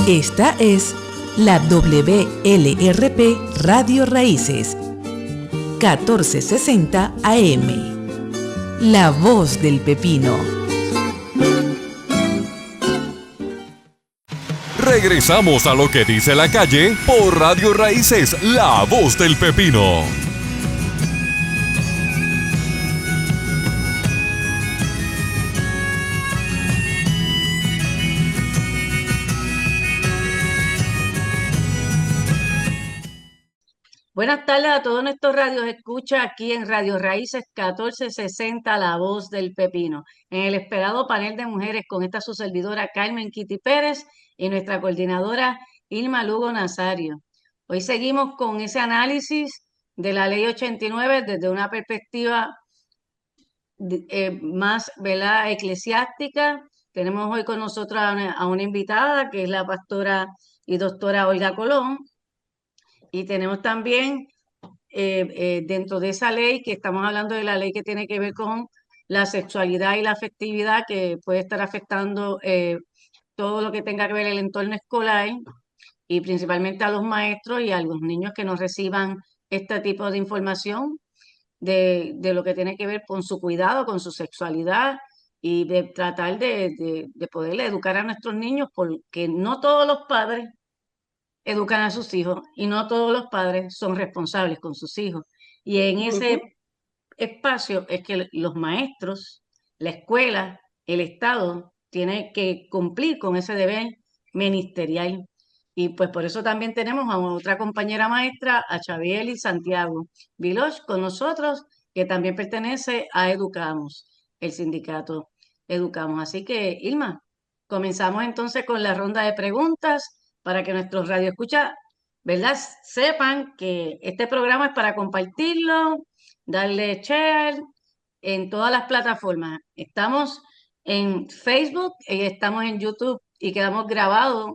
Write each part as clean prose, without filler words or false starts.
Esta es la WLRP Radio Raíces, 1460 AM. La voz del pepino. Regresamos a lo que dice la calle por Radio Raíces, La Voz del Pepino. Buenas tardes a todos nuestros radios escucha aquí en Radio Raíces 1460, La Voz del Pepino, en el esperado panel de mujeres con esta su servidora Carmen Kitty Pérez y nuestra coordinadora Irma Lugo Nazario. Hoy seguimos con ese análisis de la Ley 89 desde una perspectiva más, ¿verdad?, eclesiástica. Tenemos hoy con nosotros a una invitada que es la pastora y doctora Olga Colón. Y tenemos también dentro de esa ley, que estamos hablando de la ley que tiene que ver con la sexualidad y la afectividad, que puede estar afectando todo lo que tenga que ver el entorno escolar y principalmente a los maestros y a los niños que no reciban este tipo de información de lo que tiene que ver con su cuidado, con su sexualidad y de tratar de poder educar a nuestros niños, porque no todos los padres educan a sus hijos y no todos los padres son responsables con sus hijos. Y en ese espacio es que los maestros, la escuela, el Estado tiene que cumplir con ese deber ministerial. Y pues por eso también tenemos a otra compañera maestra, a Chavieli Santiago Viloch, con nosotros, que también pertenece a Educamos, el sindicato Educamos. Así que, Irma, comenzamos entonces con la ronda de preguntas para que nuestros radioescuchas, ¿verdad?, sepan que este programa es para compartirlo, darle share en todas las plataformas. Estamos en Facebook, estamos en YouTube y quedamos grabados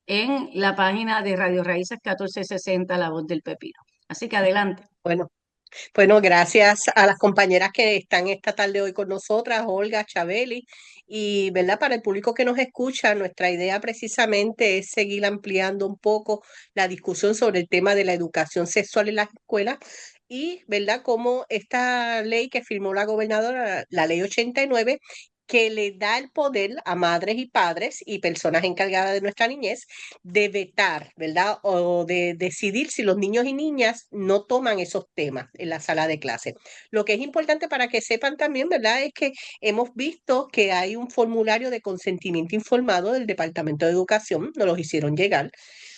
en la página de Radio Raíces 1460, La Voz del Pepino. Así que adelante. Bueno, gracias a las compañeras que están esta tarde hoy con nosotras, Olga, Chabeli, y verdad, para el público que nos escucha, nuestra idea precisamente es seguir ampliando un poco la discusión sobre el tema de la educación sexual en las escuelas y verdad, cómo esta ley que firmó la gobernadora, la ley 89, que le da el poder a madres y padres y personas encargadas de nuestra niñez de vetar, ¿verdad? O de decidir si los niños y niñas no toman esos temas en la sala de clase. Lo que es importante para que sepan también, ¿verdad? Es que hemos visto que hay un formulario de consentimiento informado del Departamento de Educación, nos los hicieron llegar,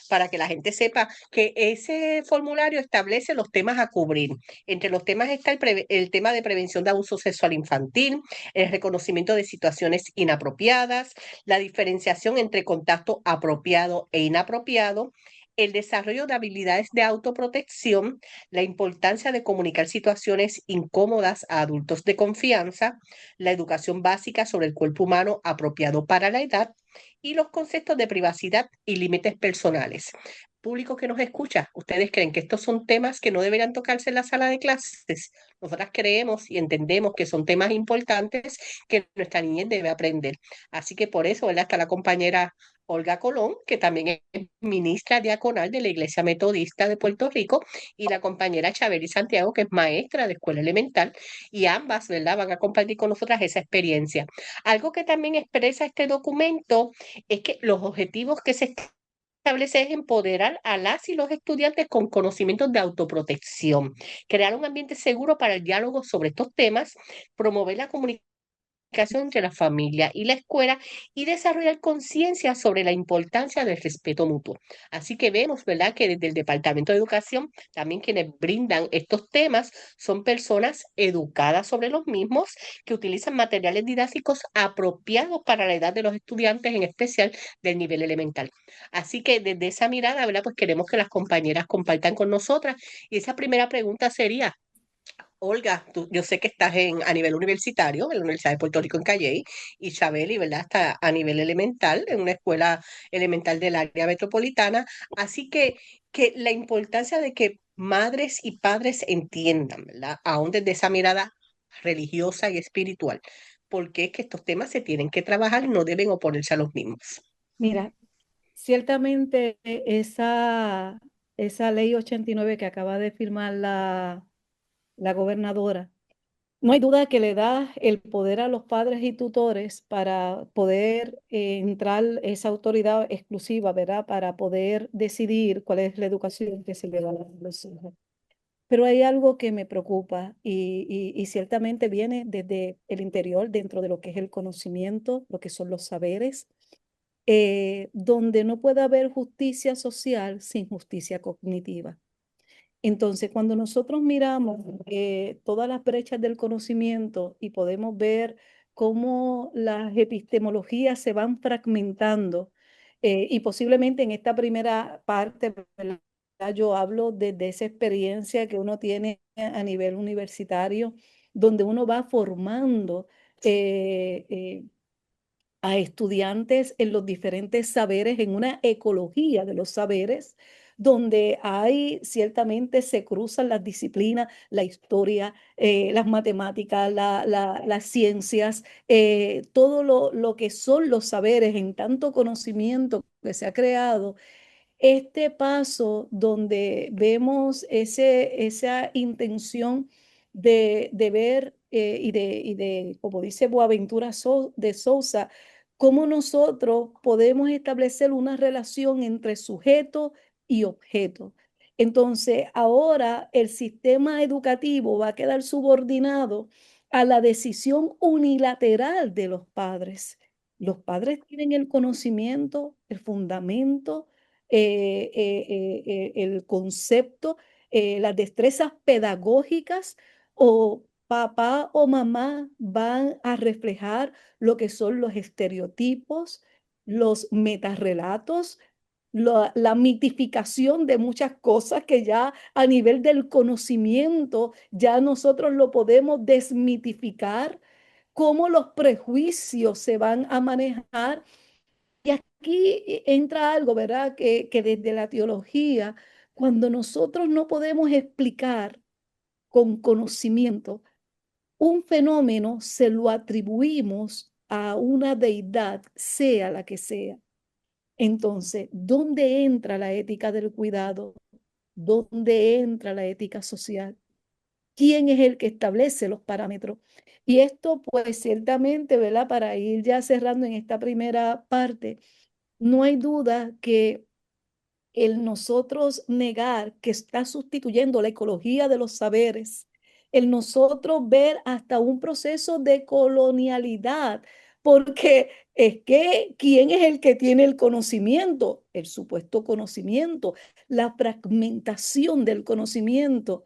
para que la gente sepa que ese formulario establece los temas a cubrir. Entre los temas está el tema de prevención de abuso sexual infantil, el reconocimiento de situaciones inapropiadas, la diferenciación entre contacto apropiado e inapropiado, el desarrollo de habilidades de autoprotección, la importancia de comunicar situaciones incómodas a adultos de confianza, la educación básica sobre el cuerpo humano apropiado para la edad y los conceptos de privacidad y límites personales. Público que nos escucha, ¿ustedes creen que estos son temas que no deberían tocarse en la sala de clases? Nosotras creemos y entendemos que son temas importantes que nuestra niñez debe aprender. Así que por eso, ¿verdad?, está la compañera Olga Colón, que también es ministra diaconal de la Iglesia Metodista de Puerto Rico, y la compañera Chabeli Santiago, que es maestra de escuela elemental, y ambas, ¿verdad?, van a compartir con nosotras esa experiencia. Algo que también expresa este documento es que los objetivos que se establece es empoderar a las y los estudiantes con conocimientos de autoprotección, crear un ambiente seguro para el diálogo sobre estos temas, promover la comunicación entre la familia y la escuela y desarrollar conciencia sobre la importancia del respeto mutuo. Así que vemos, ¿verdad?, que desde el Departamento de Educación, también quienes brindan estos temas son personas educadas sobre los mismos, que utilizan materiales didácticos apropiados para la edad de los estudiantes, en especial del nivel elemental. Así que desde esa mirada, ¿verdad?, pues queremos que las compañeras compartan con nosotras. Y esa primera pregunta sería: Olga, yo sé que estás a nivel universitario, en la Universidad de Puerto Rico en Calley, y Chabeli, ¿verdad?, está a nivel elemental, en una escuela elemental del área metropolitana. Así que la importancia de que madres y padres entiendan, ¿verdad?, aún desde esa mirada religiosa y espiritual, porque es que estos temas se tienen que trabajar y no deben oponerse a los mismos. Mira, ciertamente esa ley 89 que acaba de firmar la gobernadora, no hay duda que le da el poder a los padres y tutores para poder entrar esa autoridad exclusiva, ¿verdad? Para poder decidir cuál es la educación que se le da a los hijos. Pero hay algo que me preocupa y ciertamente viene desde el interior, dentro de lo que es el conocimiento, lo que son los saberes, donde no puede haber justicia social sin justicia cognitiva. Entonces, cuando nosotros miramos todas las brechas del conocimiento y podemos ver cómo las epistemologías se van fragmentando, y posiblemente en esta primera parte, ¿verdad? Yo hablo desde esa experiencia que uno tiene a nivel universitario, donde uno va formando eh, eh, a estudiantes en los diferentes saberes, en una ecología de los saberes, donde hay ciertamente se cruzan las disciplinas, la historia, las matemáticas, las ciencias, todo lo que son los saberes en tanto conocimiento que se ha creado. Este paso donde vemos esa intención de ver como dice Boaventura de Sousa, cómo nosotros podemos establecer una relación entre sujeto y objeto. Entonces, ahora el sistema educativo va a quedar subordinado a la decisión unilateral de los padres. Los padres tienen el conocimiento, el fundamento, el concepto, las destrezas pedagógicas, o papá o mamá van a reflejar lo que son los estereotipos, los metarrelatos, la mitificación de muchas cosas que ya a nivel del conocimiento ya nosotros lo podemos desmitificar, cómo los prejuicios se van a manejar. Y aquí entra algo, ¿verdad? Que desde la teología, cuando nosotros no podemos explicar con conocimiento un fenómeno, se lo atribuimos a una deidad, sea la que sea. Entonces, ¿dónde entra la ética del cuidado? ¿Dónde entra la ética social? ¿Quién es el que establece los parámetros? Y esto, pues ciertamente, ¿verdad? Para ir ya cerrando en esta primera parte, no hay duda que el nosotros negar que está sustituyendo la ecología de los saberes, el nosotros ver hasta un proceso de colonialidad, porque es que ¿quién es el que tiene el conocimiento? El supuesto conocimiento, la fragmentación del conocimiento.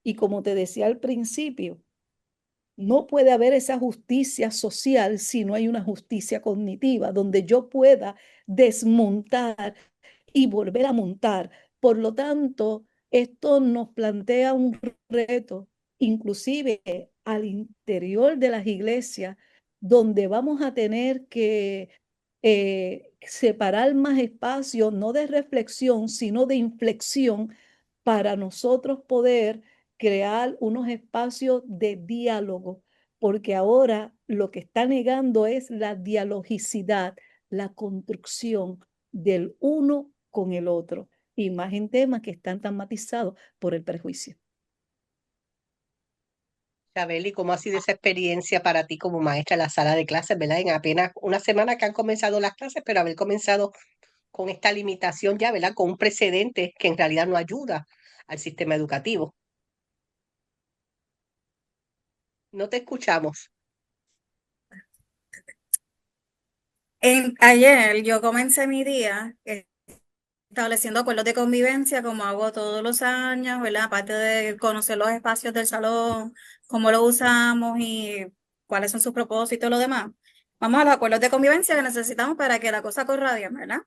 Y como te decía al principio, no puede haber esa justicia social si no hay una justicia cognitiva, donde yo pueda desmontar y volver a montar. Por lo tanto, esto nos plantea un reto, inclusive al interior de las iglesias, donde vamos a tener que separar más espacio, no de reflexión, sino de inflexión, para nosotros poder crear unos espacios de diálogo, porque ahora lo que está negando es la dialogicidad, la construcción del uno con el otro, y más en temas que están tan matizados por el prejuicio. Chabeli, ¿cómo ha sido esa experiencia para ti como maestra en la sala de clases, ¿verdad? En apenas una semana que han comenzado las clases, pero haber comenzado con esta limitación ya, ¿verdad? Con un precedente que en realidad no ayuda al sistema educativo. No te escuchamos. Ayer yo comencé mi día estableciendo acuerdos de convivencia, como hago todos los años, ¿verdad? Aparte de conocer los espacios del salón, cómo lo usamos y cuáles son sus propósitos y lo demás. Vamos a los acuerdos de convivencia que necesitamos para que la cosa corra bien, ¿verdad?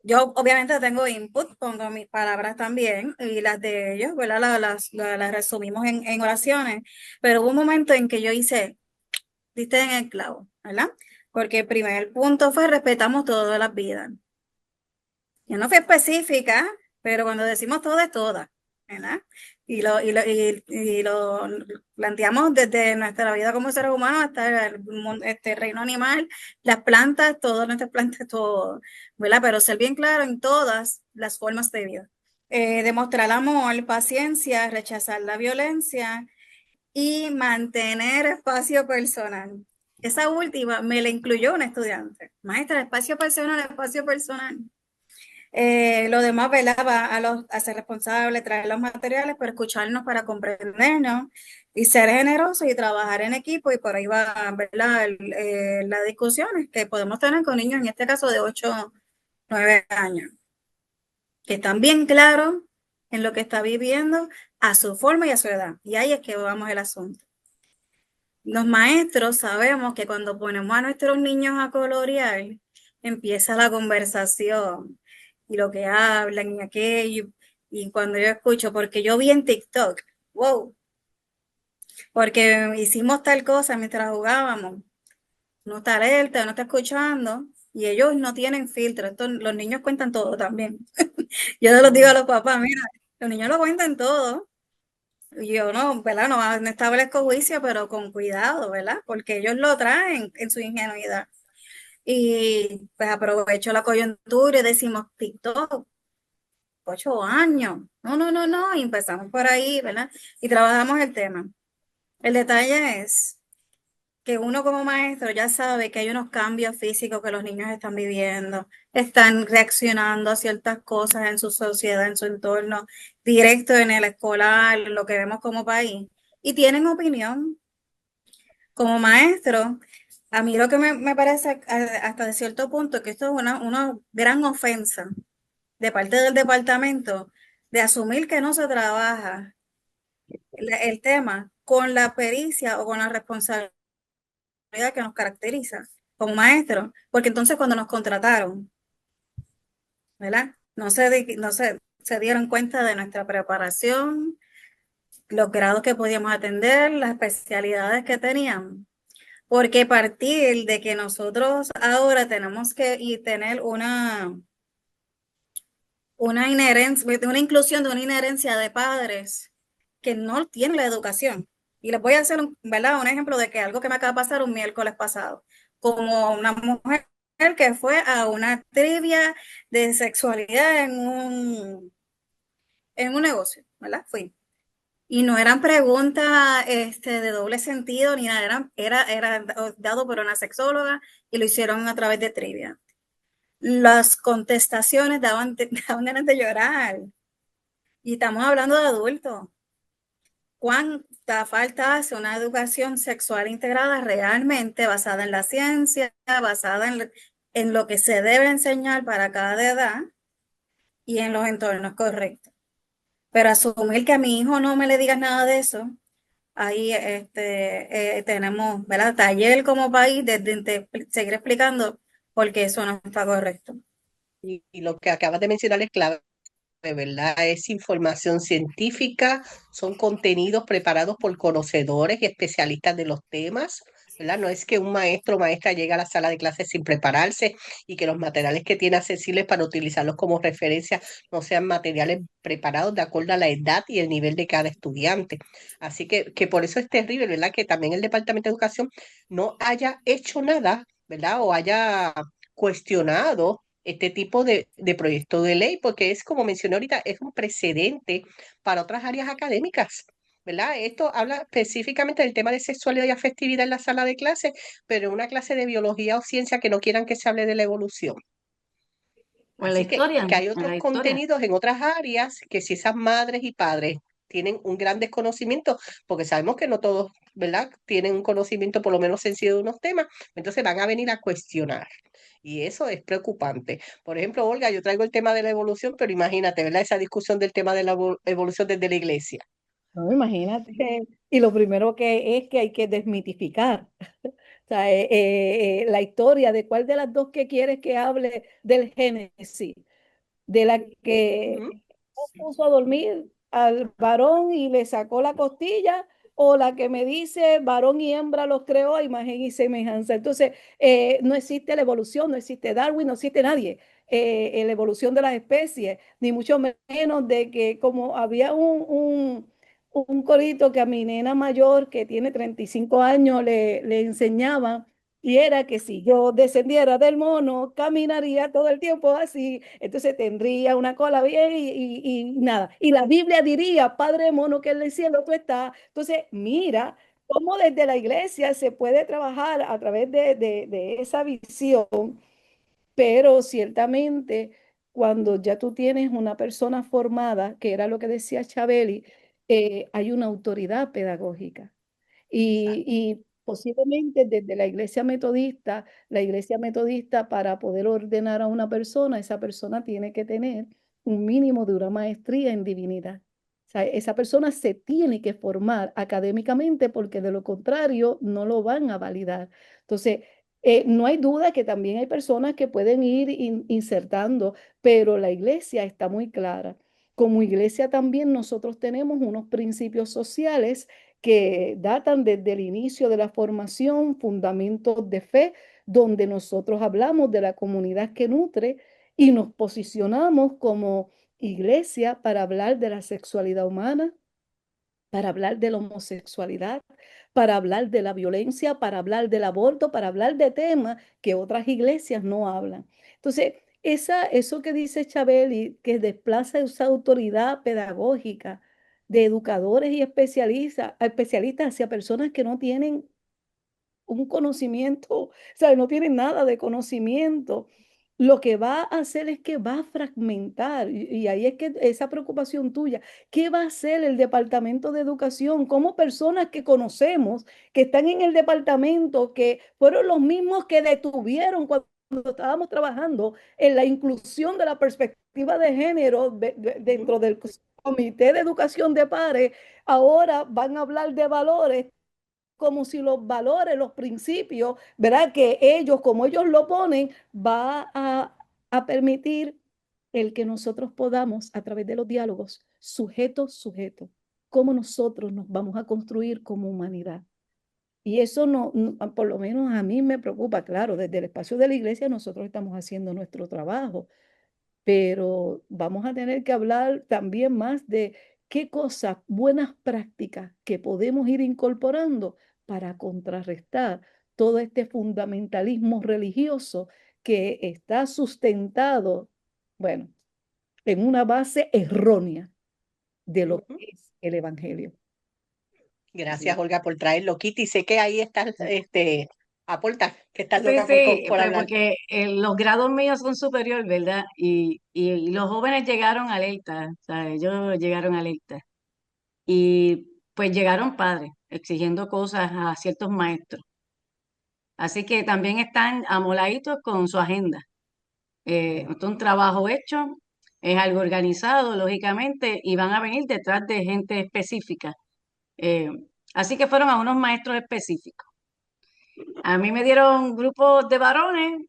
Yo obviamente tengo input, pongo mis palabras también y las de ellos, ¿verdad? Las resumimos en oraciones, pero hubo un momento en que yo diste en el clavo, ¿verdad? Porque el primer punto fue respetamos todas las vidas. Yo no fui específica, pero cuando decimos todas, es todas, ¿verdad? y lo planteamos desde nuestra vida como seres humanos hasta este reino animal, las plantas, todas nuestras plantas, todo, ¿verdad? Pero ser bien claro en todas las formas de vida. Demostrar amor, paciencia, rechazar la violencia y mantener espacio personal. Esa última me la incluyó un estudiante. Maestra, espacio personal, espacio personal. Lo demás, ¿verdad? Va a ser responsable, traer los materiales, pero escucharnos para comprendernos y ser generosos y trabajar en equipo. Y por ahí va, ¿verdad? Las discusiones que podemos tener con niños, en este caso de 8, 9 años, que están bien claros en lo que está viviendo a su forma y a su edad. Y ahí es que vamos el asunto. Los maestros sabemos que cuando ponemos a nuestros niños a colorear, empieza la conversación y lo que hablan y aquello. Y cuando yo escucho, porque yo vi en TikTok, wow, porque hicimos tal cosa mientras jugábamos, no está alerta, no está escuchando, y ellos no tienen filtro. Los niños cuentan todo también. Yo les digo a los papás, mira, los niños lo cuentan todo. Yo no, ¿verdad? No establezco juicio, pero con cuidado, ¿verdad? Porque ellos lo traen en su ingenuidad. Y pues aprovecho la coyuntura y decimos TikTok, 8 años. No, no, no, no. Y empezamos por ahí, ¿verdad? Y trabajamos el tema. El detalle es que uno como maestro ya sabe que hay unos cambios físicos que los niños están viviendo, están reaccionando a ciertas cosas en su sociedad, en su entorno, directo en el escolar, lo que vemos como país, y tienen opinión. Como maestro, a mí lo que me parece hasta de cierto punto que esto es una gran ofensa de parte del departamento de asumir que no se trabaja el tema con la pericia o con la responsabilidad que nos caracteriza como maestros, porque entonces cuando nos contrataron, ¿verdad? Se dieron cuenta de nuestra preparación, los grados que podíamos atender, las especialidades que teníamos, porque partir de que nosotros ahora tenemos que tener una inclusión de una inherencia de padres que no tienen la educación. Y les voy a hacer ¿verdad? Un ejemplo de que algo que me acaba de pasar un miércoles pasado, como una mujer que fue a una trivia de sexualidad en un negocio, ¿verdad? Fui. Y no eran preguntas de doble sentido ni nada, era dado por una sexóloga y lo hicieron a través de trivia. Las contestaciones daban ganas de llorar. Y estamos hablando de adultos. ¿Cuánta falta hace una educación sexual integrada realmente basada en la ciencia, basada en lo que se debe enseñar para cada edad y en los entornos correctos? Pero asumir que a mi hijo no me le digas nada de eso, ahí tenemos, ¿verdad? Taller como país de seguir explicando por qué eso no está correcto. Y lo que acabas de mencionar es clave, ¿verdad? Es información científica, son contenidos preparados por conocedores y especialistas de los temas, ¿verdad? No es que un maestro o maestra llegue a la sala de clases sin prepararse y que los materiales que tiene accesibles para utilizarlos como referencia no sean materiales preparados de acuerdo a la edad y el nivel de cada estudiante. Así que por eso es terrible, ¿verdad? Que también el Departamento de Educación no haya hecho nada, ¿verdad? O haya cuestionado este tipo de proyecto de ley, porque es, como mencioné ahorita, es un precedente para otras áreas académicas, ¿verdad? Esto habla específicamente del tema de sexualidad y afectividad en la sala de clase, pero en una clase de biología o ciencia que no quieran que se hable de la evolución. O en la Así historia, que hay en otros la historia. contenidos en otras áreas que si esas madres y padres tienen un gran desconocimiento, porque sabemos que no todos, ¿verdad? Tienen un conocimiento por lo menos sencillo de unos temas, entonces van a venir a cuestionar. Y eso es preocupante. Por ejemplo, Olga, yo traigo el tema de la evolución, pero imagínate, ¿verdad? Esa discusión del tema de la evolución desde la iglesia. No, imagínate. Y lo primero que es que hay que desmitificar. O sea, la historia de cuál de las dos que quieres que hable del Génesis, de la que Ujú. puso a dormir al varón y le sacó la costilla, o la que me dice varón y hembra los creó a imagen y semejanza. Entonces, no existe la evolución, no existe Darwin, no existe nadie. La evolución de las especies, ni mucho menos de que como había un corito que a mi nena mayor, que tiene 35 años, le enseñaban, y era que si yo descendiera del mono, caminaría todo el tiempo así, entonces tendría una cola bien y nada. Y la Biblia diría, Padre mono que en el cielo tú estás. Entonces, mira cómo desde la iglesia se puede trabajar a través de esa visión, pero ciertamente cuando ya tú tienes una persona formada, que era lo que decía Chabeli, hay una autoridad pedagógica. Y posiblemente desde la iglesia metodista para poder ordenar a una persona, esa persona tiene que tener un mínimo de una maestría en divinidad. O sea, esa persona se tiene que formar académicamente porque de lo contrario no lo van a validar. Entonces, no hay duda que también hay personas que pueden ir insertando, pero la iglesia está muy clara. Como iglesia también nosotros tenemos unos principios sociales que datan desde el inicio de la formación, fundamentos de fe, donde nosotros hablamos de la comunidad que nutre y nos posicionamos como iglesia para hablar de la sexualidad humana, para hablar de la homosexualidad, para hablar de la violencia, para hablar del aborto, para hablar de temas que otras iglesias no hablan. Entonces, eso que dice Chabeli, que desplaza esa autoridad pedagógica de educadores y especialistas hacia personas que no tienen un conocimiento, o sea, no tienen nada de conocimiento, lo que va a hacer es que va a fragmentar. Y ahí es que esa preocupación tuya, ¿qué va a hacer el Departamento de Educación? Como personas que conocemos, que están en el departamento, que fueron los mismos que detuvieron cuando estábamos trabajando en la inclusión de la perspectiva de género dentro del Comité de Educación de Pares, ahora van a hablar de valores como si los valores, los principios, ¿verdad? Que ellos, como ellos lo ponen, va a permitir el que nosotros podamos, a través de los diálogos, sujeto, cómo nosotros nos vamos a construir como humanidad. Y eso por lo menos a mí me preocupa, claro, desde el espacio de la iglesia nosotros estamos haciendo nuestro trabajo, pero vamos a tener que hablar también más de qué cosas, buenas prácticas que podemos ir incorporando para contrarrestar todo este fundamentalismo religioso que está sustentado, bueno, en una base errónea de lo que es el Evangelio. Gracias, Olga, por traerlo, Kitty. Sé que ahí estás, aporta, que estás Sí, loca sí, por pues hablar. porque los grados míos son superior, ¿verdad? Y los jóvenes llegaron alerta, o sea, ellos llegaron alerta. Y pues llegaron padres exigiendo cosas a ciertos maestros. Así que también están amoladitos con su agenda. Esto es un trabajo hecho, es algo organizado, lógicamente, y van a venir detrás de gente específica. Eh, Así que fueron a unos maestros específicos. A mí me dieron grupos de varones,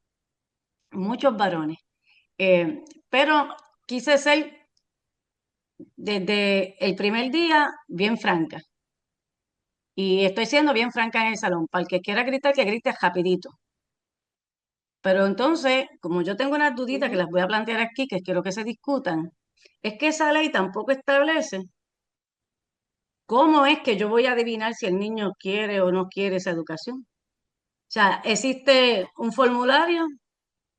muchos varones, pero quise ser desde el primer día bien franca. Y estoy siendo bien franca en el salón. Para el que quiera gritar, que grite rapidito. Pero entonces, como yo tengo unas duditas que las voy a plantear aquí, que quiero que se discutan, es que esa ley tampoco establece cómo es que yo voy a adivinar si el niño quiere o no quiere esa educación. O sea, ¿existe un formulario?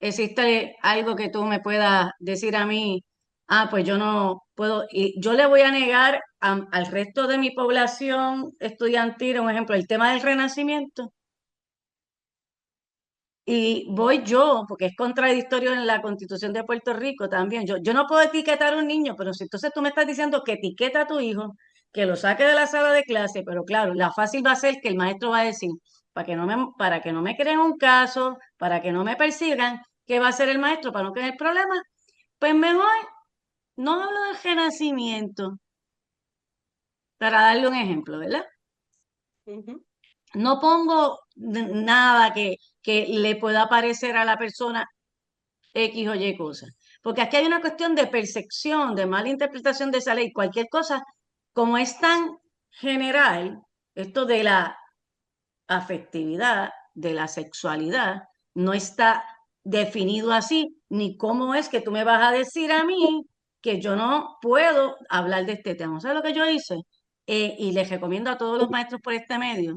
¿Existe algo que tú me puedas decir a mí? Ah, pues yo no puedo, y yo le voy a negar al resto de mi población estudiantil, un ejemplo, el tema del renacimiento. Y voy yo, porque es contradictorio en la Constitución de Puerto Rico también. Yo no puedo etiquetar a un niño, pero si entonces tú me estás diciendo que etiqueta a tu hijo, que lo saque de la sala de clase, pero claro, la fácil va a ser que el maestro va a decir, para que no me creen un caso, para que no me persigan, ¿qué va a hacer el maestro para no tener problemas? Pues mejor no hablo del renacimiento, para darle un ejemplo, ¿verdad? Ujú. No pongo nada que le pueda parecer a la persona X o Y cosas. Porque aquí hay una cuestión de percepción, de mala interpretación de esa ley. Cualquier cosa, como es tan general, esto de la afectividad, de la sexualidad, no está definido así, ni cómo es que tú me vas a decir a mí que yo no puedo hablar de este tema. ¿Sabes lo que yo hice? y les recomiendo a todos los maestros por este medio,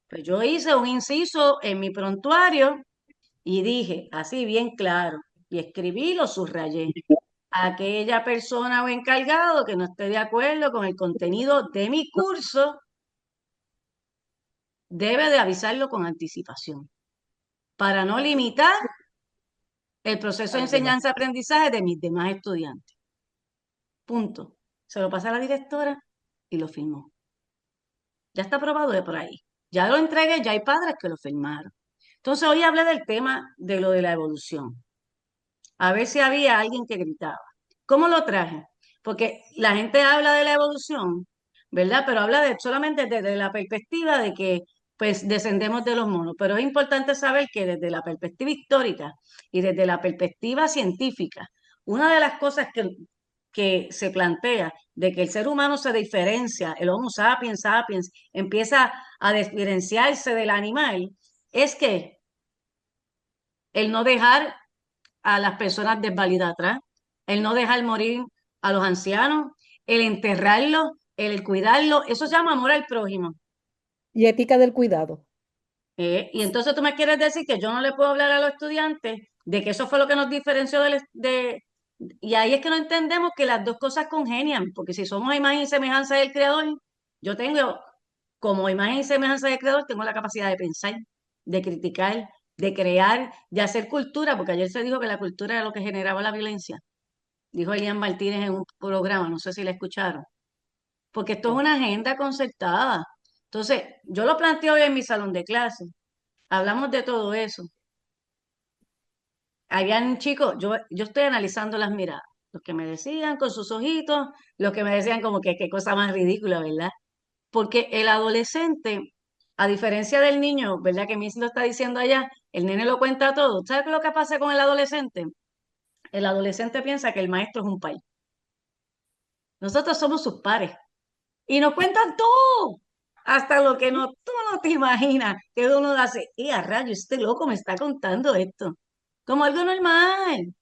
pues yo hice un inciso en mi prontuario y dije, así bien claro, y escribí, lo subrayé. Aquella persona o encargado que no esté de acuerdo con el contenido de mi curso debe de avisarlo con anticipación para no limitar el proceso de enseñanza-aprendizaje de mis demás estudiantes. Punto. Se lo pasé a la directora y lo firmó. Ya está aprobado de por ahí. Ya lo entregué, ya hay padres que lo firmaron. Entonces hoy hablé del tema de lo de la evolución. A ver si había alguien que gritaba. ¿Cómo lo traje? Porque la gente habla de la evolución, ¿verdad? Pero habla solamente desde la perspectiva de que pues descendemos de los monos. Pero es importante saber que desde la perspectiva histórica y desde la perspectiva científica, una de las cosas que se plantea de que el ser humano se diferencia, el Homo sapiens sapiens empieza a diferenciarse del animal, es que el no dejar a las personas desvalidas atrás, el no dejar morir a los ancianos, el enterrarlos, el cuidarlos, eso se llama amor al prójimo. Y ética del cuidado. Y entonces tú me quieres decir que yo no le puedo hablar a los estudiantes de que eso fue lo que nos diferenció y ahí es que no entendemos que las dos cosas congenian, porque si somos imagen y semejanza del Creador, yo tengo, como imagen y semejanza del Creador, tengo la capacidad de pensar, de criticar, de crear, de hacer cultura, porque ayer se dijo que la cultura era lo que generaba la violencia, dijo Elian Martínez en un programa, no sé si la escucharon, porque esto es una agenda concertada. Entonces, yo lo planteo hoy en mi salón de clase, hablamos de todo eso. Habían chicos, yo estoy analizando las miradas, los que me decían con sus ojitos, los que me decían como que qué cosa más ridícula, ¿verdad? Porque el adolescente, a diferencia del niño, ¿verdad? Que Miss lo está diciendo allá, el nene lo cuenta todo. ¿Sabes qué es lo que pasa con el adolescente? El adolescente piensa que el maestro es un pai. Nosotros somos sus pares. Y nos cuentan todo, hasta lo que no, tú no te imaginas, que uno hace, y a rayo, este loco me está contando esto, como algo normal.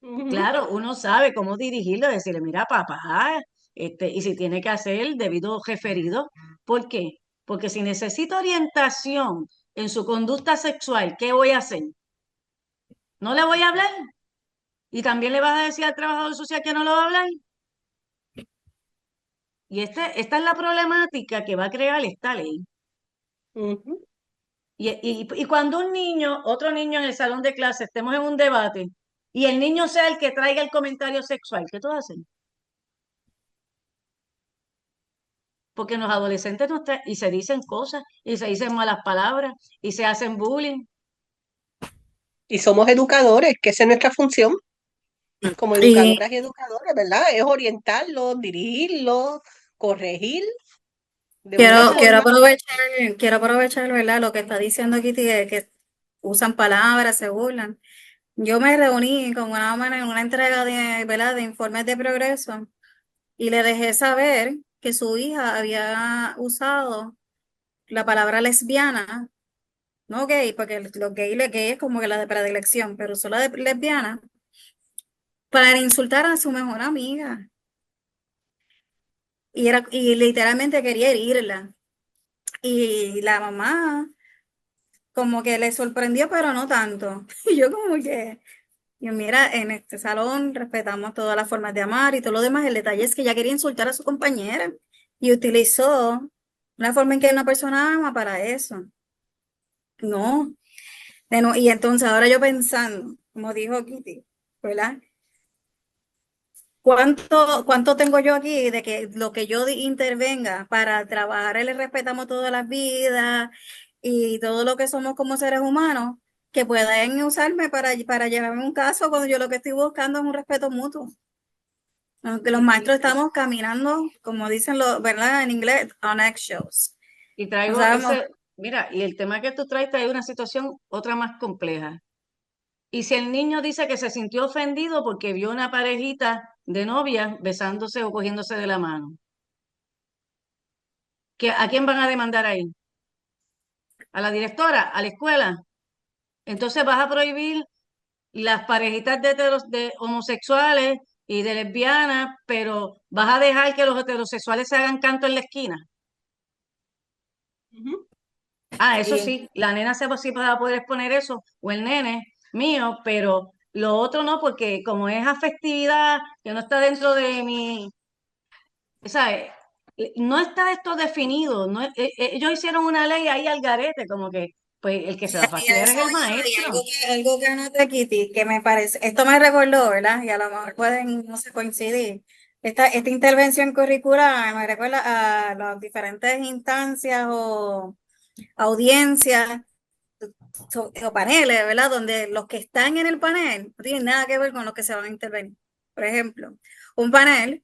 Ujú. Claro, uno sabe cómo dirigirlo, decirle, mira, papá, y si tiene que hacer el debido referido. ¿Por qué? Porque si necesita orientación en su conducta sexual, ¿qué voy a hacer? ¿No le voy a hablar? ¿Y también le vas a decir al trabajador social que no lo va a hablar? Y esta es la problemática que va a crear esta ley. Ujú. Y cuando un niño, otro niño en el salón de clase, estemos en un debate, y el niño sea el que traiga el comentario sexual, ¿qué tú haces? Porque los adolescentes y se dicen cosas, y se dicen malas palabras, y se hacen bullying. Y somos educadores, que esa es nuestra función como Y educadoras y educadores, ¿verdad? Es orientarlos, dirigirlos, corregir de buena quiero, Mira, quiero forma. aprovechar, quiero aprovechar, ¿verdad? Lo que está diciendo Kitty, de que usan palabras, se burlan. Yo me reuní con una mamá en una entrega de, ¿verdad? De informes de progreso y le dejé saber que su hija había usado la palabra lesbiana, no gay, porque lo gay es como que la de predilección, pero usó la de lesbiana para insultar a su mejor amiga. Y literalmente quería herirla. Y la mamá como que le sorprendió, pero no tanto. Y yo como que, yo mira, en este salón respetamos todas las formas de amar y todo lo demás. El detalle es que ella quería insultar a su compañera y utilizó una forma en que una persona ama para eso. No, y entonces ahora yo pensando, como dijo Kitty, ¿verdad? ¿Cuánto tengo yo aquí de que lo que yo intervenga para trabajar el respetamos todas las vidas y todo lo que somos como seres humanos, que puedan usarme para llevarme un caso cuando yo lo que estoy buscando es un respeto mutuo? Aunque los maestros estamos caminando, como dicen los, ¿verdad? En inglés, on eggshells. y No traigo sabemos. mira, y el tema que tú traes trae una situación otra más compleja. Y si el niño dice que se sintió ofendido porque vio una parejita de novias besándose o cogiéndose de la mano, ¿a quién van a demandar ahí? ¿A la directora? ¿A la escuela? Entonces vas a prohibir las parejitas de homosexuales y de lesbianas, pero vas a dejar que los heterosexuales se hagan canto en la esquina. Ujú. Ah, eso Sí. sí, la nena sí va a poder exponer eso, o el nene mío, pero lo otro no, porque como es afectividad, que no está dentro de mi, ¿sabes? No está esto definido, no, ellos hicieron una ley ahí al garete, como que, pues el que se va a Y a fastidiar es eso el iba, y maestro. algo que anoté, Kitty, que me parece, esto me recordó, ¿verdad? Y a lo mejor pueden, no sé, coincidir. Esta intervención curricular me recuerda a las diferentes instancias o audiencias o paneles, ¿verdad? Donde los que están en el panel no tienen nada que ver con los que se van a intervenir. Por ejemplo, un panel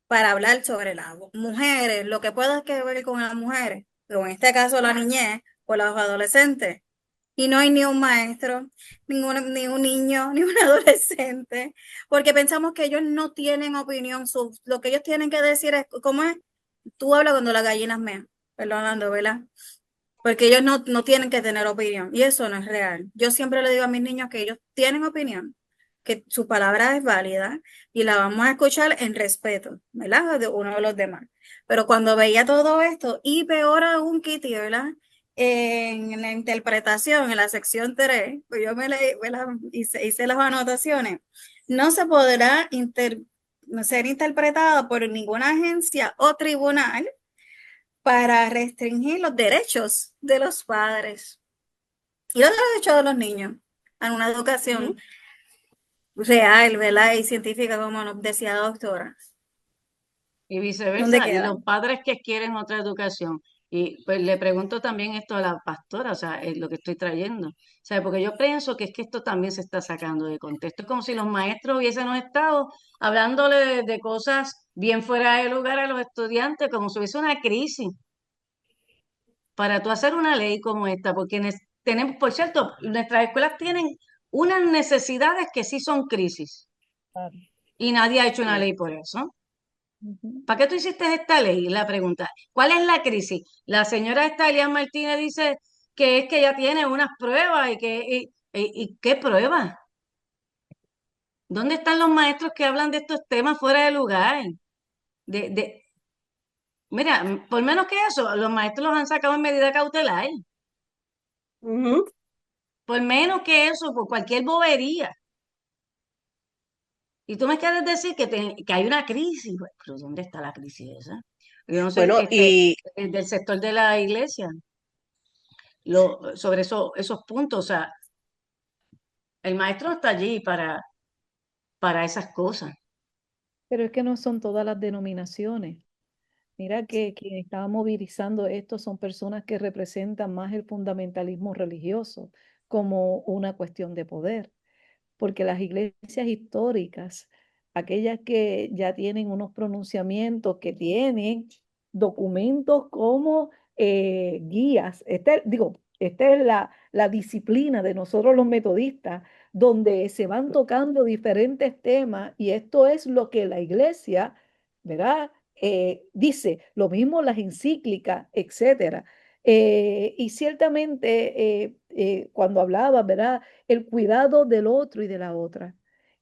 para hablar sobre las mujeres, lo que pueda que ver con las mujeres, o en este caso la niñez o los adolescentes. Y no hay ni un maestro, ni un niño, ni un adolescente, porque pensamos que ellos no tienen opinión. Lo que ellos tienen que decir es, ¿cómo es? Tú hablas cuando las gallinas mean, perdonando, ¿verdad? Porque ellos no tienen que tener opinión y eso no es real. Yo siempre le digo a mis niños que ellos tienen opinión, que su palabra es válida y la vamos a escuchar en respeto, ¿verdad? De uno de los demás. Pero cuando veía todo esto, y peor aún, Kitty, ¿verdad? En la interpretación, en la sección 3, pues yo me leí, ¿verdad? Hice las anotaciones. No se podrá ser interpretada por ninguna agencia o tribunal para restringir los derechos de los padres y los derechos de los niños a una educación Ujú. real, ¿verdad? Y científica, como nos decía la doctora. Y ¿Dónde viceversa, y queda? los padres que quieren otra educación. Y pues le pregunto también esto a la pastora, o sea, es lo que estoy trayendo. O sea, porque yo pienso que es que esto también se está sacando de contexto. Es como si los maestros hubiésemos estado hablándole de cosas bien fuera de lugar a los estudiantes, como si hubiese una crisis. Para tú hacer una ley como esta, porque tenemos, por cierto, nuestras escuelas tienen unas necesidades que sí son crisis, Claro. y nadie ha hecho una Sí. ley por eso. Ujú. ¿Para qué tú hiciste esta ley? La pregunta. ¿Cuál es la crisis? La señora esta Elian Martínez dice que es que ella tiene unas pruebas y ¿qué pruebas? ¿Dónde están los maestros que hablan de estos temas fuera de lugar? De, de, mira, por menos que eso, los maestros los han sacado en medida cautelar. Ujú. Por menos que eso, por cualquier bobería. Y tú me quieres decir que hay una crisis. Bueno, pero ¿dónde está la crisis esa? Yo no sé, Bueno, y del sector de la iglesia, sobre esos puntos. O sea, el maestro no está allí para esas cosas. Pero es que no son todas las denominaciones. Mira que quien está movilizando esto son personas que representan más el fundamentalismo religioso como una cuestión de poder, porque las iglesias históricas, aquellas que ya tienen unos pronunciamientos, que tienen documentos como guías, esta es la disciplina de nosotros los metodistas, donde se van tocando diferentes temas y esto es lo que la iglesia, ¿verdad? Dice, lo mismo las encíclicas, etcétera. Y ciertamente cuando hablaba, ¿verdad? El cuidado del otro y de la otra,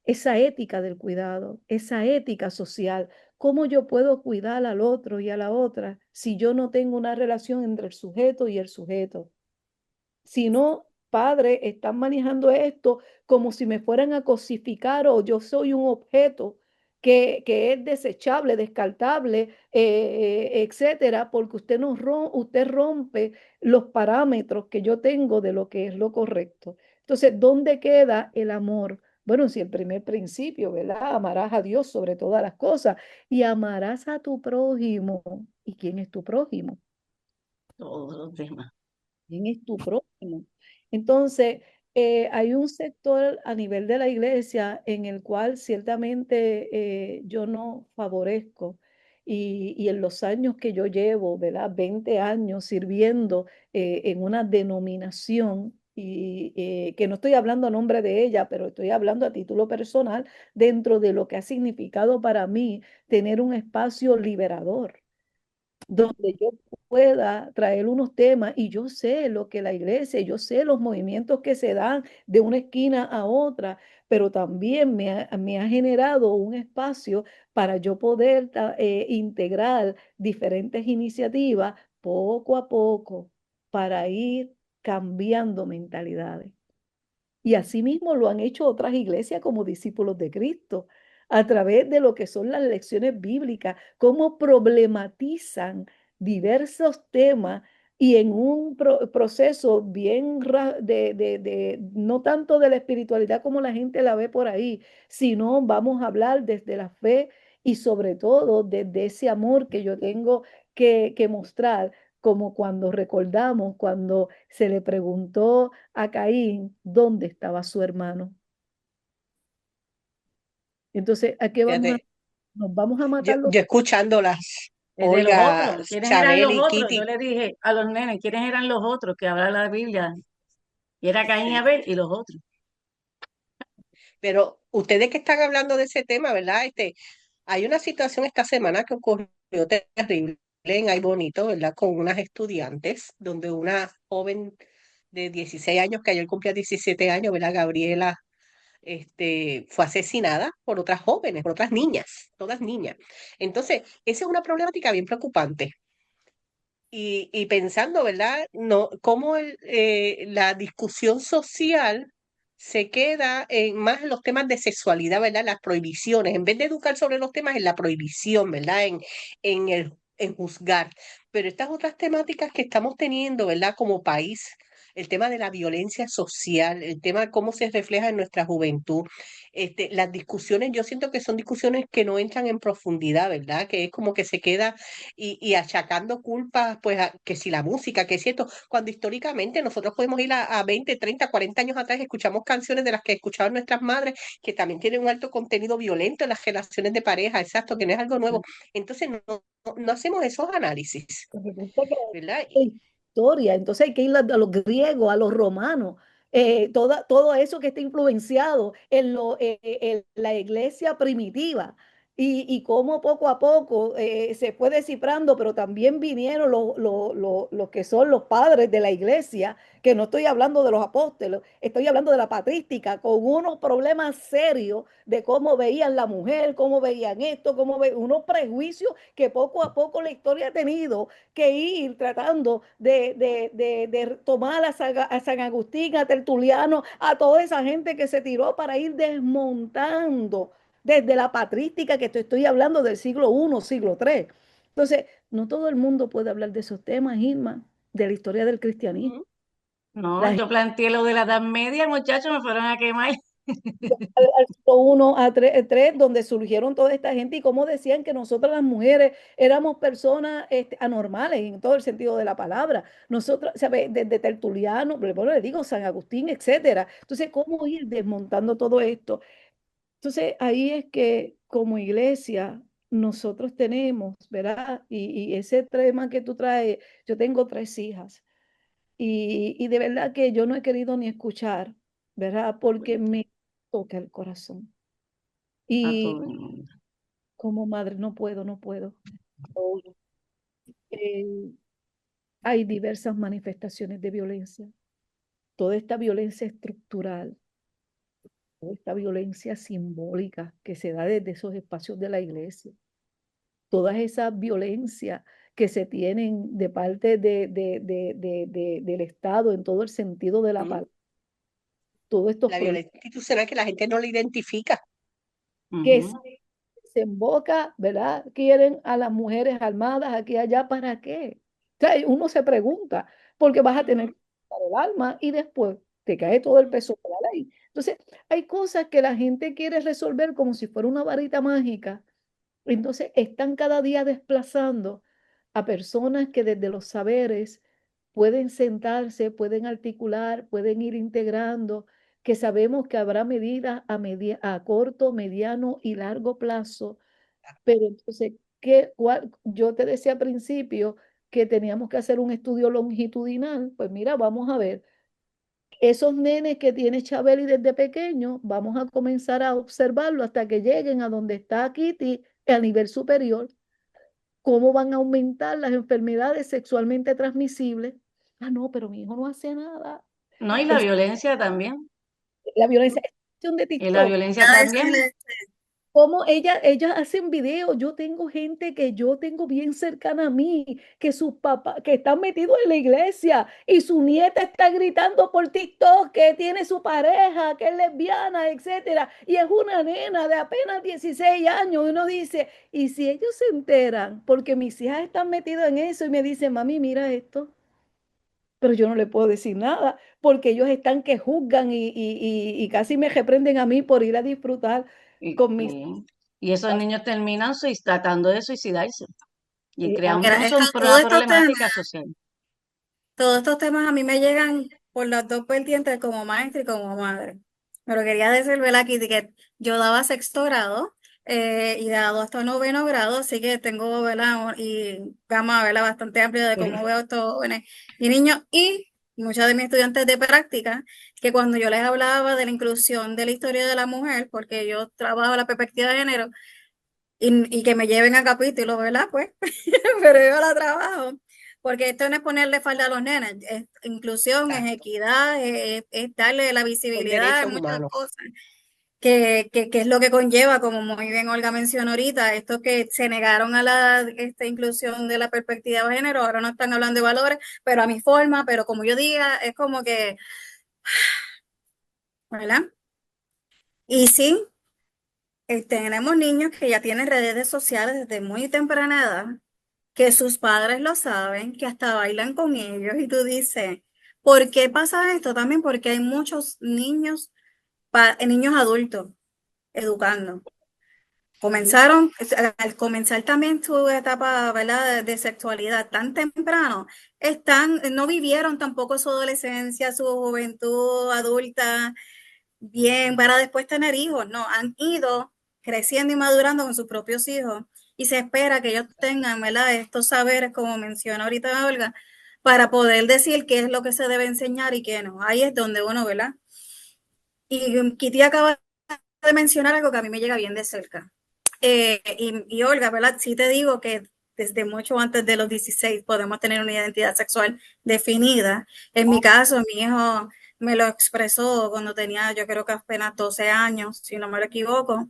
esa ética del cuidado, esa ética social, ¿cómo yo puedo cuidar al otro y a la otra si yo no tengo una relación entre el sujeto y el sujeto? Si no, padres están manejando esto como si me fueran a cosificar o yo soy un objeto que es desechable, descartable, etcétera, porque usted rompe los parámetros que yo tengo de lo que es lo correcto. Entonces, ¿dónde queda el amor? Bueno, si el primer principio, ¿verdad? Amarás a Dios sobre todas las cosas y amarás a tu prójimo. ¿Y quién es tu prójimo? Todos los demás. ¿Quién es tu prójimo? Entonces, hay un sector a nivel de la iglesia en el cual ciertamente yo no favorezco y en los años que yo llevo, ¿verdad? 20 años sirviendo en una denominación y que no estoy hablando a nombre de ella, pero estoy hablando a título personal dentro de lo que ha significado para mí tener un espacio liberador donde yo pueda traer unos temas y yo sé lo que la iglesia, yo sé los movimientos que se dan de una esquina a otra, pero también me ha generado un espacio para yo poder integrar diferentes iniciativas poco a poco para ir cambiando mentalidades. Y asimismo lo han hecho otras iglesias como discípulos de Cristo, a través de lo que son las lecciones bíblicas, cómo problematizan diversos temas y en un proceso bien no tanto de la espiritualidad como la gente la ve por ahí, sino vamos a hablar desde la fe y sobre todo desde ese amor que yo tengo que mostrar, como cuando recordamos, cuando se le preguntó a Caín dónde estaba su hermano. Entonces, ¿a qué vamos a, Fíjate, nos vamos a matar los yo escuchándolas, Es de los Olga, otros. ¿Quiénes eran los Chabeli y otros? Yo Kitty, le dije a los nenes, ¿quiénes eran los otros que habla la Biblia? Y era Caín y Abel y los otros. pero ustedes que están hablando de ese tema, ¿verdad? Hay una situación esta semana que ocurrió terrible en Ay Bonito, ¿verdad? Con unas estudiantes, donde una joven de 16 años, que ayer cumplía 17 años, ¿verdad? Gabriela, fue asesinada por otras jóvenes, por otras niñas, todas niñas. Entonces, esa es una problemática bien preocupante. Y pensando, ¿verdad? No, cómo la discusión social se queda más en los temas de sexualidad, ¿verdad? Las prohibiciones, en vez de educar sobre los temas, en la prohibición, ¿verdad? En juzgar. Pero estas otras temáticas que estamos teniendo, ¿verdad? Como país, el tema de la violencia social, el tema de cómo se refleja en nuestra juventud, las discusiones, yo siento que son discusiones que no entran en profundidad, ¿verdad? Que es como que se queda y achacando culpas, pues, que si la música, que si esto, cuando históricamente nosotros podemos ir a 20, 30, 40 años atrás, escuchamos canciones de las que escuchaban nuestras madres, que también tienen un alto contenido violento en las relaciones de pareja, exacto, que no es algo nuevo. Entonces, no hacemos esos análisis, Resulta que ¿verdad? la historia, entonces hay que ir a los griegos, a los romanos, todo eso que está influenciado en la iglesia primitiva y cómo poco a poco se fue descifrando, pero también vinieron los que son los padres de la iglesia, que no estoy hablando de los apóstoles, estoy hablando de la patrística, con unos problemas serios de cómo veían la mujer, cómo veían esto, unos prejuicios que poco a poco la historia ha tenido que ir tratando de tomar a San Agustín, a Tertuliano, a toda esa gente que se tiró para ir desmontando desde la patrística, que te estoy hablando del siglo I, siglo III. Entonces, no todo el mundo puede hablar de esos temas, Irma, de la historia del cristianismo. Ujú. No, La yo planteé lo de la Edad Media, muchachos, me fueron a quemar. al siglo I a III, donde surgieron toda esta gente y cómo decían que nosotras las mujeres éramos personas anormales en todo el sentido de la palabra. Nosotras, ¿sabe? Desde Tertuliano, bueno, le digo San Agustín, etcétera. Entonces, ¿cómo ir desmontando todo esto? Entonces, ahí es que como iglesia nosotros tenemos, ¿verdad? Y ese tema que tú traes, yo tengo 3 hijas y de verdad que yo no he querido ni escuchar, ¿verdad? Porque me toca el corazón. A todo Y el mundo. como madre no puedo, no puedo. Eh, hay diversas manifestaciones de violencia. Toda esta violencia estructural, toda esta violencia simbólica que se da desde esos espacios de la iglesia, todas esas violencias que se tienen de parte del Estado en todo el sentido de la Ujú. palabra, todos estos La problemas violencia institucional que la gente no la identifica. que Ujú. se emboca, ¿verdad? Quieren a las mujeres armadas aquí y allá, ¿para qué? O sea, uno se pregunta, porque vas a tener Ujú. que quitar el alma y después te cae todo el peso de la ley. Entonces, hay cosas que la gente quiere resolver como si fuera una varita mágica. Entonces, están cada día desplazando a personas que desde los saberes pueden sentarse, pueden articular, pueden ir integrando, que sabemos que habrá medidas a corto, mediano y largo plazo, pero entonces, yo te decía al principio que teníamos que hacer un estudio longitudinal, pues mira, vamos a ver, esos nenes que tiene Chabeli desde pequeño, vamos a comenzar a observarlo hasta que lleguen a donde está Kitty a nivel superior. ¿Cómo van a aumentar las enfermedades sexualmente transmisibles? Ah, no, pero mi hijo no hace nada. No, y la Es violencia también. la violencia es cuestión de Y la TikTok. violencia Ya también. decirle, Como ellas hacen videos, yo tengo gente que yo tengo bien cercana a mí, que sus papás, que están metidos en la iglesia y su nieta está gritando por TikTok que tiene su pareja, que es lesbiana, etcétera, y es una nena de apenas 16 años. Y uno dice, ¿y si ellos se enteran? Porque mis hijas están metidas en eso y me dicen, mami, mira esto, pero yo no le puedo decir nada porque ellos están que juzgan y casi me reprenden a mí por ir a disfrutar Y, con mis y, y esos niños terminan tratando de suicidarse y crean mira, entonces todos una estos temas, problemática social. todos estos temas a mí me llegan por las dos vertientes como maestra y como madre. Pero quería decir, ¿verdad? Aquí de que yo daba sexto grado y dado hasta noveno grado, así que tengo, ¿verdad? Y gama, ¿verdad? Bastante amplia de cómo veo a estos jóvenes y niños y muchos de mis estudiantes de práctica, que cuando yo les hablaba de la inclusión de la historia de la mujer, porque yo trabajo la perspectiva de género, y que me lleven a capítulos, ¿verdad? Pues, pero yo la trabajo, porque esto no es ponerle falda a los nenes, es inclusión, es Exacto. equidad, es darle la Son visibilidad, derechos en muchas humanos. cosas, que es lo que conlleva, como muy bien Olga mencionó ahorita, esto que se negaron a la inclusión de la perspectiva de género, ahora no están hablando de valores, pero a mi forma, pero como yo diga, es como que, ¿verdad? Y sí, tenemos niños que ya tienen redes sociales desde muy temprana edad, que sus padres lo saben, que hasta bailan con ellos y tú dices, ¿por qué pasa esto? También porque hay muchos niños, niños adultos educando. Comenzaron, al comenzar también su etapa, ¿verdad? de sexualidad tan temprano, no vivieron tampoco su adolescencia, su juventud adulta bien para después tener hijos, no, han ido creciendo y madurando con sus propios hijos y se espera que ellos tengan, ¿verdad? Estos saberes, como menciona ahorita Olga, para poder decir qué es lo que se debe enseñar y qué no. Ahí es donde uno, ¿verdad? Y Kitty acaba de mencionar algo que a mí me llega bien de cerca. Y Olga, ¿verdad? Sí te digo que desde mucho antes de los 16 podemos tener una identidad sexual definida. En mi caso, mi hijo me lo expresó cuando tenía, yo creo que apenas 12 años, si no me lo equivoco,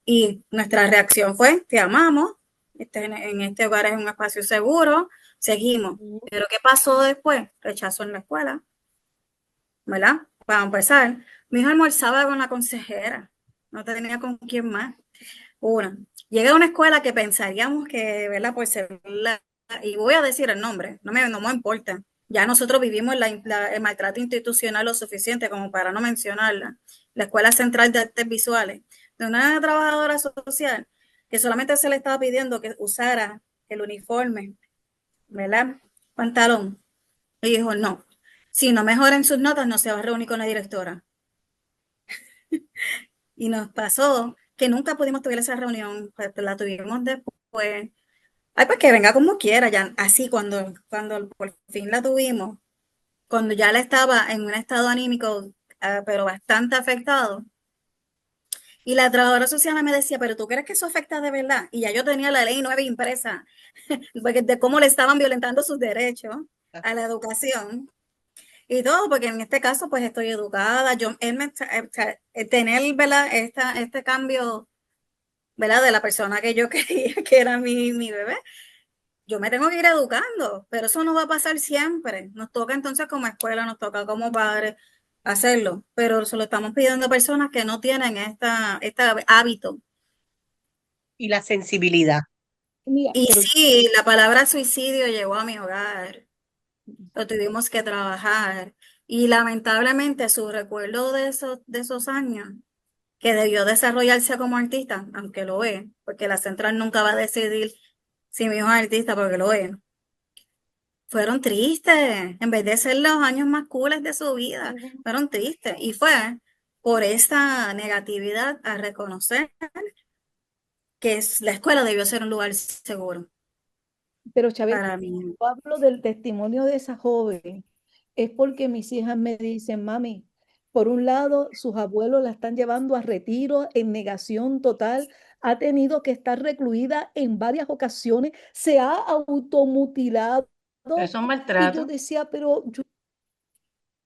y nuestra reacción fue, te amamos, en este hogar es un espacio seguro, seguimos. Pero ¿qué pasó después? Rechazo en la escuela, ¿verdad? Para empezar, mi hijo almorzaba con la consejera, no tenía con quién más. Una, llegué a una escuela que pensaríamos que, ¿verdad? Por ser y voy a decir el nombre, no me importa. Ya nosotros vivimos el maltrato institucional lo suficiente como para no mencionarla. La Escuela Central de Artes Visuales, de una trabajadora social que solamente se le estaba pidiendo que usara el uniforme, ¿verdad? Pantalón. Y dijo, no, si no mejoren sus notas, no se va a reunir con la directora. Y nos pasó que nunca pudimos tener esa reunión, pues la tuvimos después. Ay, pues que venga como quiera, ya así cuando por fin la tuvimos, cuando ya la estaba en un estado anímico, pero bastante afectado. Y la trabajadora social me decía, pero ¿tú crees que eso afecta de verdad? Y ya yo tenía la ley 9 impresa, porque de cómo le estaban violentando sus derechos a la educación. Y todo, porque en este caso, pues estoy educada. Tener, ¿verdad? Este cambio, ¿verdad? De la persona que yo quería que era mi bebé. Yo me tengo que ir educando, pero eso no va a pasar siempre. Nos toca entonces como escuela, nos toca como padres hacerlo, pero se lo estamos pidiendo a personas que no tienen este hábito. Y la sensibilidad. Mira, Y pero sí, la palabra suicidio llegó a mi hogar, lo tuvimos que trabajar. Y lamentablemente su recuerdo de esos años, que debió desarrollarse como artista, aunque lo es, porque la central nunca va a decidir si mi hijo es artista porque lo es. Fueron tristes, en vez de ser los años más cooles de su vida, fueron tristes. Y fue por esa negatividad a reconocer que la escuela debió ser un lugar seguro Chabel, para mí. yo hablo del testimonio de esa joven, es porque mis hijas me dicen, mami, por un lado, sus abuelos la están llevando a retiro en negación total ha tenido que estar recluida en varias ocasiones, se ha automutilado. Eso es un Y yo maltrato. decía, pero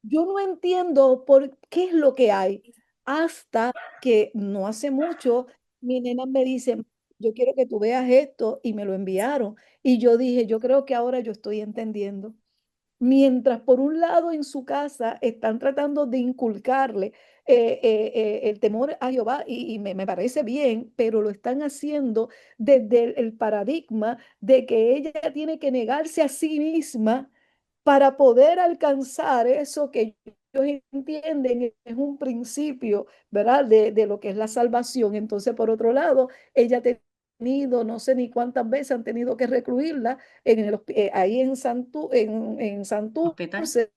yo no entiendo por qué es lo que hay. Hasta que no hace mucho, mi nena me dice, yo quiero que tú veas esto y me lo enviaron. Y yo dije, yo creo que ahora yo estoy entendiendo. Mientras por un lado en su casa están tratando de inculcarle el temor a Jehová y me parece bien, pero lo están haciendo desde el paradigma de que ella tiene que negarse a sí misma para poder alcanzar eso que ellos entienden es un principio, ¿verdad? De lo que es la salvación. Entonces, por otro lado, ella ha tenido, no sé ni cuántas veces han tenido que recluirla ahí en Hospital. Santurce,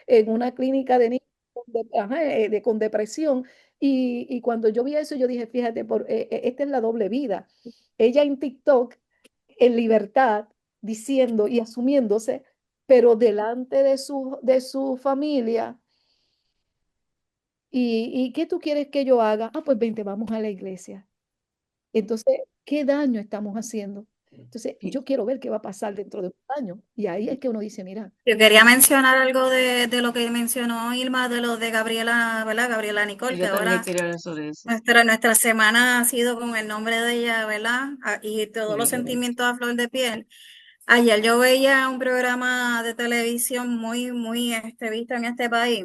en una clínica de niños con depresión. Y cuando yo vi eso, yo dije, fíjate, esta es la doble vida. Ella en TikTok, en libertad, diciendo y asumiéndose, pero delante de su familia. ¿Y qué tú quieres que yo haga? Ah, pues vente, vamos a la iglesia. Entonces, ¿qué daño estamos haciendo? Entonces, Y, yo quiero ver qué va a pasar dentro de un año. Y ahí es que uno dice, mira, Yo quería mencionar algo de lo que mencionó Irma, de lo de Gabriela, ¿verdad? Gabriela y Nicole, que yo también ahora quería hablar sobre eso. nuestra semana ha sido con el nombre de ella, ¿verdad? Y todos los Sí. sentimientos a flor de piel. Ayer yo veía un programa de televisión muy visto en este país.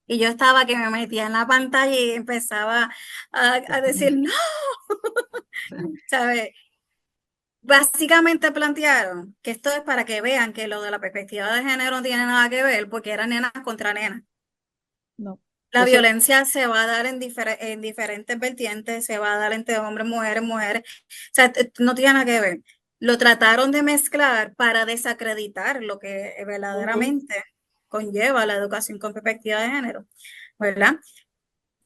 Y yo estaba que me metía en la pantalla y empezaba a decir, no, ¿sabes? Básicamente plantearon que esto es para que vean que lo de la perspectiva de género no tiene nada que ver, porque eran nenas contra nenas. no. La Eso, violencia se va a dar en diferentes vertientes, se va a dar entre hombres, mujeres, mujeres. O sea, no tiene nada que ver. Lo trataron de mezclar para desacreditar lo que verdaderamente conlleva la educación con perspectiva de género, ¿verdad?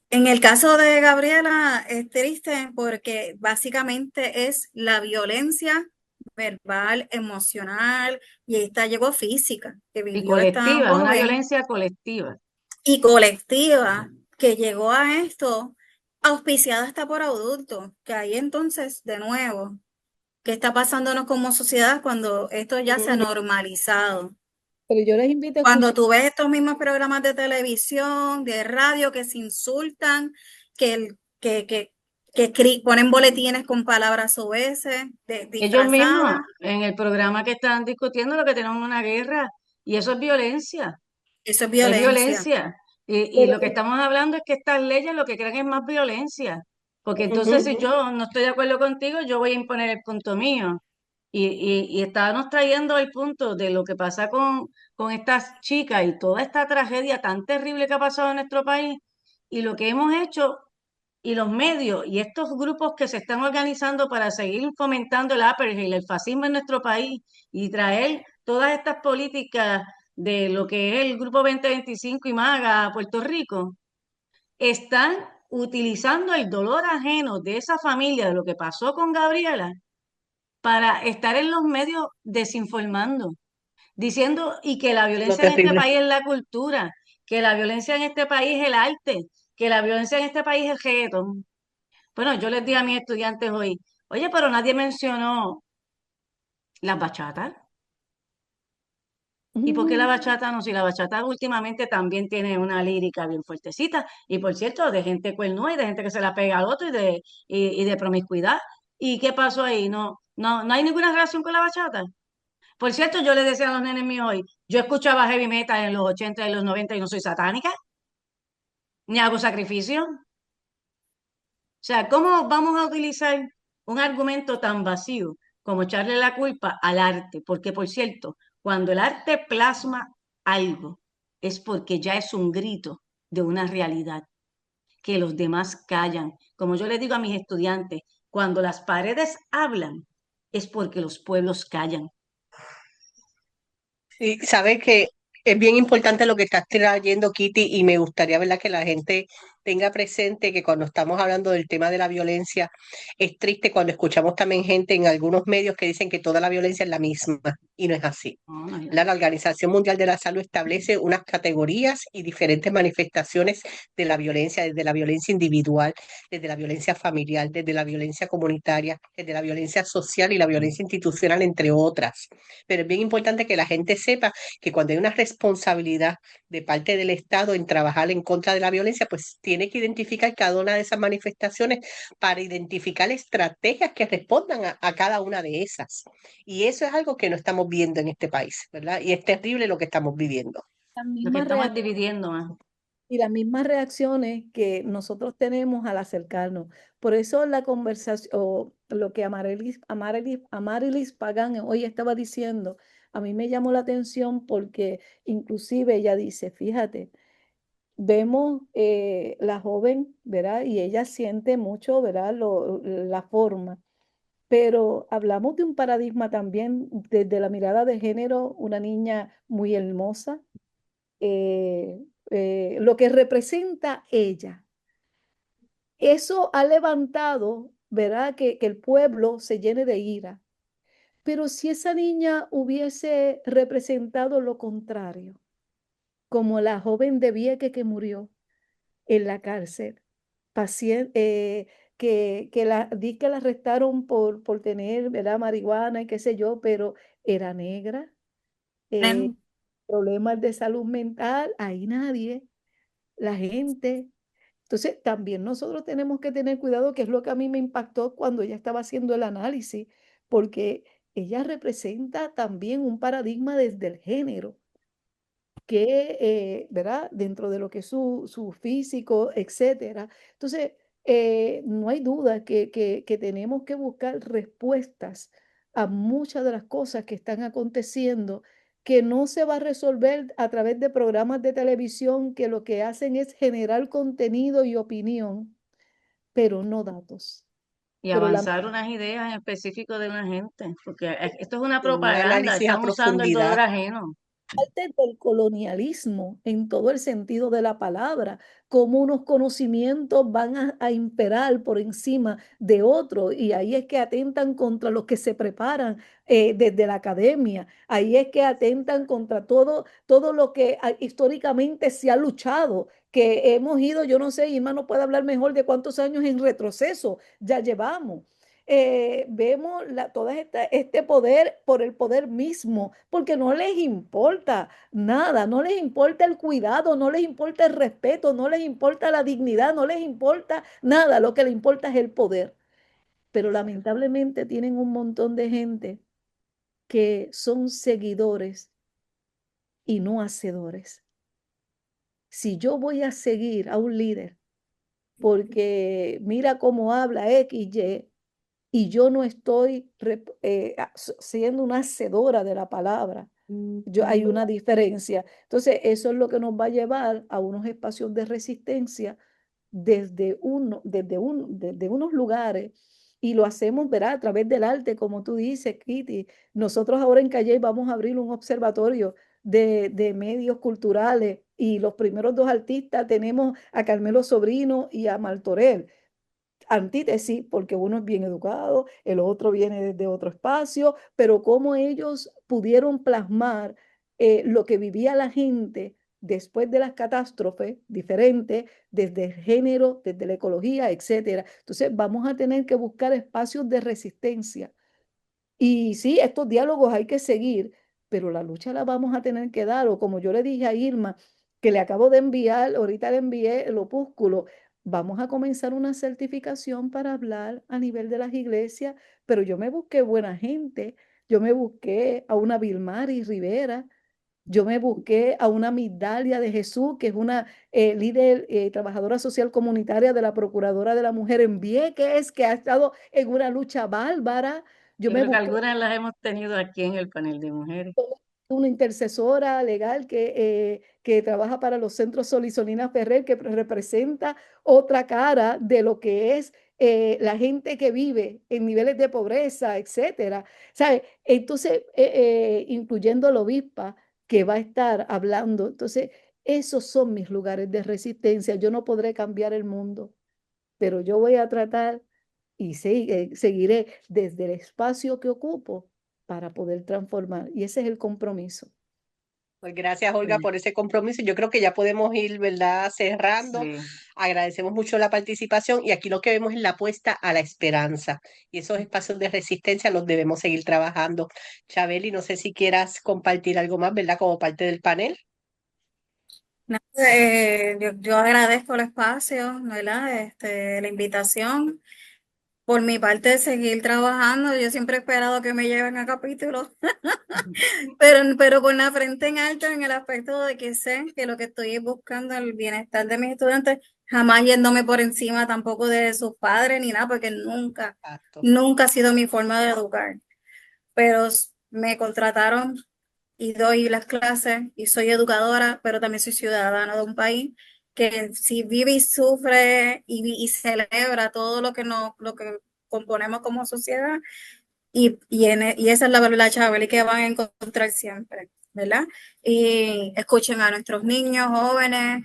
En el caso de Gabriela es triste porque básicamente es la violencia verbal, emocional y esta llegó física que Y vivió esta colectiva, una joven violencia colectiva. y colectiva que llegó a esto auspiciada hasta por adultos, que ahí entonces de nuevo, ¿qué está pasándonos como sociedad cuando esto ya se ha normalizado? pero yo les invito a Cuando escuchar. tú ves estos mismos programas de televisión, de radio que se insultan, que, el- que ponen boletines con palabras oeces, Ellos mismos disfrazadas, en el programa que están discutiendo lo que tenemos una guerra y eso es violencia, eso es es violencia. violencia. Y Pero, lo que estamos hablando es que estas leyes lo que crean es más violencia, porque entonces si Ujú. yo no estoy de acuerdo contigo, yo voy a imponer el punto mío. Y estábamos trayendo el punto de lo que pasa con estas chicas y toda esta tragedia tan terrible que ha pasado en nuestro país y lo que hemos hecho y los medios y estos grupos que se están organizando para seguir fomentando el apartheid, el fascismo en nuestro país y traer todas estas políticas de lo que es el Grupo 2025 y MAGA a Puerto Rico, están utilizando el dolor ajeno de esa familia, de lo que pasó con Gabriela, para estar en los medios desinformando, diciendo y que la Lo violencia en este terrible. país es la cultura, que la violencia en este país es el arte, que la violencia en este país es el reggaetón. Bueno, yo les dije a mis estudiantes hoy, oye, pero nadie mencionó las bachatas. ¿Y por qué la mm, bachata no? Si la bachata últimamente también tiene una lírica bien fuertecita, y por cierto, de gente cuernúa y de gente que se la pega al otro y de promiscuidad. ¿Y qué pasó ahí? No hay ninguna relación con la bachata. Por cierto, yo les decía a los nenes míos hoy, yo escuchaba heavy metal en los 80 y los 90 y no soy satánica, ni hago sacrificio. O sea, ¿cómo vamos a utilizar un argumento tan vacío como echarle la culpa al arte? Porque, por cierto, cuando el arte plasma algo, es porque ya es un grito de una realidad que los demás callan. Como yo le digo a mis estudiantes, cuando las paredes hablan, es porque los pueblos callan. Sí, sabes que es bien importante lo que estás trayendo, Kitty, y me gustaría, ¿verdad?, que la gente tenga presente que cuando estamos hablando del tema de la violencia, es triste cuando escuchamos también gente en algunos medios que dicen que toda la violencia es la misma y no es así. No, no es La Organización Mundial de la Salud establece unas categorías y diferentes manifestaciones de la violencia, desde la violencia individual, desde la violencia familiar, desde la violencia comunitaria, desde la violencia social y la violencia institucional, entre otras. Pero es bien importante que la gente sepa que cuando hay una responsabilidad de parte del Estado en trabajar en contra de la violencia, pues tiene que identificar cada una de esas manifestaciones para identificar estrategias que respondan a cada una de esas. Y eso es algo que no estamos viendo en este país, ¿verdad? Y es terrible lo que estamos viviendo. Las lo que mismas estamos reacciones dividiendo más. y las mismas reacciones que nosotros tenemos al acercarnos. Por eso la conversación, o lo que Amarilis Pagán hoy estaba diciendo, a mí me llamó la atención porque inclusive ella dice, fíjate, vemos la joven, ¿verdad? Y ella siente mucho, ¿verdad? La forma. Pero hablamos de un paradigma también desde la mirada de género, una niña muy hermosa, lo que representa ella. Eso ha levantado, ¿verdad? Que el pueblo se llene de ira. Pero si esa niña hubiese representado lo contrario, como la joven de Vieques que murió en la cárcel, di que la arrestaron por tener, ¿verdad? Marihuana y qué sé yo, pero era negra, Nen- problemas de salud mental, ahí nadie, la gente. Entonces, también nosotros tenemos que tener cuidado, que es lo que a mí me impactó cuando ella estaba haciendo el análisis, porque ella representa también un paradigma desde el género que, ¿verdad? Dentro de lo que es su físico, etcétera. Entonces, no hay duda que tenemos que buscar respuestas a muchas de las cosas que están aconteciendo, que no se va a resolver a través de programas de televisión que lo que hacen es generar contenido y opinión, pero no datos. Y Pero la avanzar unas ideas en específico de una gente, porque esto es una Un propaganda, análisis a están usando el dolor profundidad. ajeno. parte del colonialismo en todo el sentido de la palabra, cómo unos conocimientos van a imperar por encima de otros, y ahí es que atentan contra los que se preparan desde la academia, ahí es que atentan contra todo lo que históricamente se ha luchado, que hemos ido, yo no sé, Irma no puede hablar mejor de cuántos años en retroceso ya llevamos. Vemos este poder por el poder mismo, porque no les importa nada, no les importa el cuidado, no les importa el respeto, no les importa la dignidad, no les importa nada, lo que les importa es el poder. Pero lamentablemente tienen un montón de gente que son seguidores y no hacedores. Si yo voy a seguir a un líder porque mira cómo habla X, y yo no estoy siendo una hacedora de la palabra, hay una diferencia. Entonces, eso es lo que nos va a llevar a unos espacios de resistencia desde unos lugares. Y lo hacemos, ¿verdad? A través del arte, como tú dices, Kitty. Nosotros ahora en Calle vamos a abrir un observatorio de medios culturales, y los primeros dos artistas tenemos a Carmelo Sobrino y a Martorell. Antítesis, porque uno es bien educado, el otro viene desde otro espacio, pero cómo ellos pudieron plasmar lo que vivía la gente después de las catástrofes diferentes, desde el género, desde la ecología, etcétera. Entonces vamos a tener que buscar espacios de resistencia. Y sí, estos diálogos hay que seguir, pero la lucha la vamos a tener que dar, o como yo le dije a Irma, que le acabo de enviar, ahorita le envié el opúsculo, vamos a comenzar una certificación para hablar a nivel de las iglesias, pero yo me busqué buena gente, yo me busqué a una Vilmari Rivera, yo me busqué a una Migdalia de Jesús, que es una líder, trabajadora social comunitaria de la Procuradora de la Mujer en Vieques, que ha estado en una lucha bárbara. Yo Yo me creo que busqué algunas las hemos tenido aquí en el panel de mujeres. una intercesora legal que trabaja para los centros Sol y Solina Ferrer, que representa otra cara de lo que es la gente que vive en niveles de pobreza, etcétera. ¿Sabe? Entonces, incluyendo la obispa que va a estar hablando. Entonces, esos son mis lugares de resistencia. Yo no podré cambiar el mundo, pero yo voy a tratar y seguiré desde el espacio que ocupo para poder transformar. Y ese es el compromiso. Pues gracias, Olga, Sí, por ese compromiso. Yo creo que ya podemos ir, ¿verdad?, cerrando. sí. Agradecemos mucho la participación y aquí lo que vemos es la apuesta a la esperanza. Y esos espacios de resistencia los debemos seguir trabajando. Chabeli, no sé si quieras compartir algo más, ¿verdad?, como parte del panel. Nada, yo agradezco el espacio, ¿verdad? La invitación. Por mi parte, seguir trabajando. Yo siempre he esperado que me lleven a capítulos, pero con la frente en alto en el aspecto de que sé que lo que estoy es buscando el bienestar de mis estudiantes, jamás yéndome por encima tampoco de sus padres ni nada, porque nunca, Exacto. nunca ha sido mi forma de educar. Pero me contrataron y doy las clases y soy educadora, pero también soy ciudadana de un país que si vive y sufre y celebra todo lo que lo que componemos como sociedad y esa es la Chabeli que van a encontrar siempre, ¿verdad? Y escuchen a nuestros niños, jóvenes,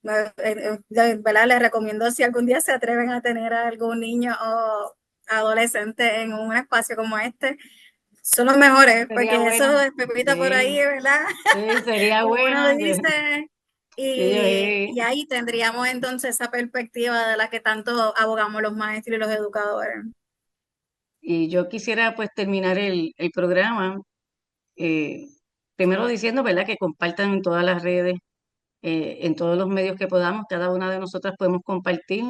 ¿verdad? Les recomiendo si algún día se atreven a tener a algún niño o adolescente en un espacio como este, son los mejores, Sería porque eso bueno. es Pepita por ahí, Sí, ¿verdad? sí, sería Como uno bueno dice, y ahí tendríamos entonces esa perspectiva de la que tanto abogamos los maestros y los educadores. y yo quisiera pues terminar el programa eh, primero diciendo, ¿verdad?, que compartan en todas las redes, en todos los medios que podamos, cada una de nosotras podemos compartir,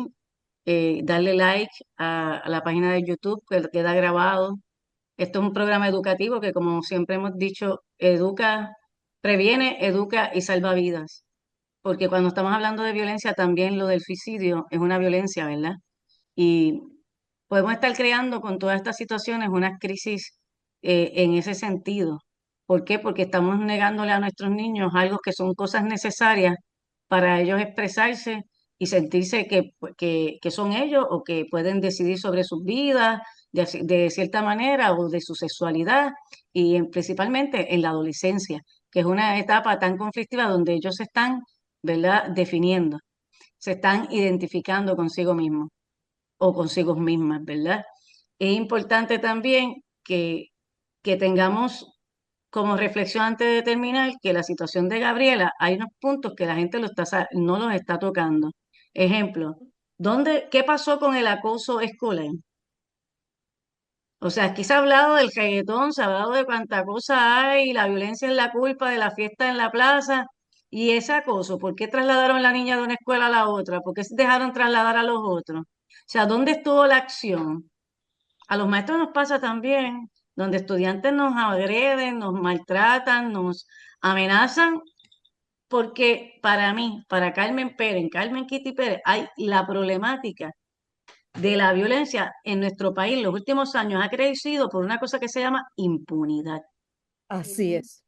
darle like a la página de YouTube que queda grabado. Esto es un programa educativo que, como siempre hemos dicho, educa, previene, educa y salva vidas. Porque cuando estamos hablando de violencia, también lo del suicidio es una violencia, ¿verdad? Y podemos estar creando con todas estas situaciones una crisis en ese sentido. ¿Por qué? Porque estamos negándole a nuestros niños algo que son cosas necesarias para ellos expresarse y sentirse que son ellos o que pueden decidir sobre sus vidas de cierta manera o de su sexualidad y principalmente en la adolescencia, que es una etapa tan conflictiva donde ellos se están, ¿verdad?, definiendo, se están identificando consigo mismos o consigo mismas, ¿verdad? Es importante también que tengamos como reflexión antes de terminar que la situación de Gabriela, hay unos puntos que la gente no los está tocando. Ejemplo, ¿qué pasó con el acoso escolar? O sea, aquí se ha hablado del reggaetón, se ha hablado de cuánta cosa hay, la violencia es la culpa de la fiesta en la plaza y ese acoso. ¿Por qué trasladaron a la niña de una escuela a la otra? ¿Por qué se dejaron trasladar a los otros? O sea, ¿dónde estuvo la acción? A los maestros nos pasa también, donde estudiantes nos agreden, nos maltratan, nos amenazan, porque para mí, para Carmen Pérez, Carmen Kitty Pérez, hay la problemática de la violencia en nuestro país en los últimos años ha crecido por una cosa que se llama impunidad. Así es.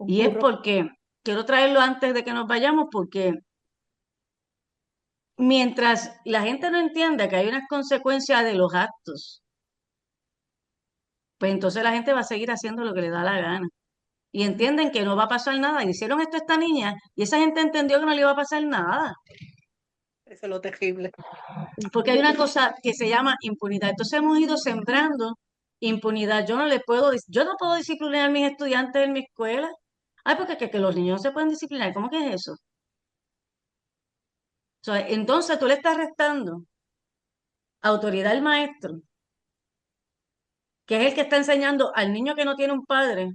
Y es Concurro. porque, quiero traerlo antes de que nos vayamos, porque mientras la gente no entienda que hay unas consecuencias de los actos, pues entonces la gente va a seguir haciendo lo que le da la gana. Y entienden que no va a pasar nada. Y hicieron esto a esta niña y esa gente entendió que no le iba a pasar nada. Eso es lo terrible. Porque hay una cosa que se llama impunidad. Entonces hemos ido sembrando impunidad. Yo no puedo disciplinar a mis estudiantes en mi escuela. Ay, porque que los niños no se pueden disciplinar. ¿Cómo que es eso? O sea, entonces tú le estás restando autoridad al maestro, que es el que está enseñando al niño que no tiene un padre,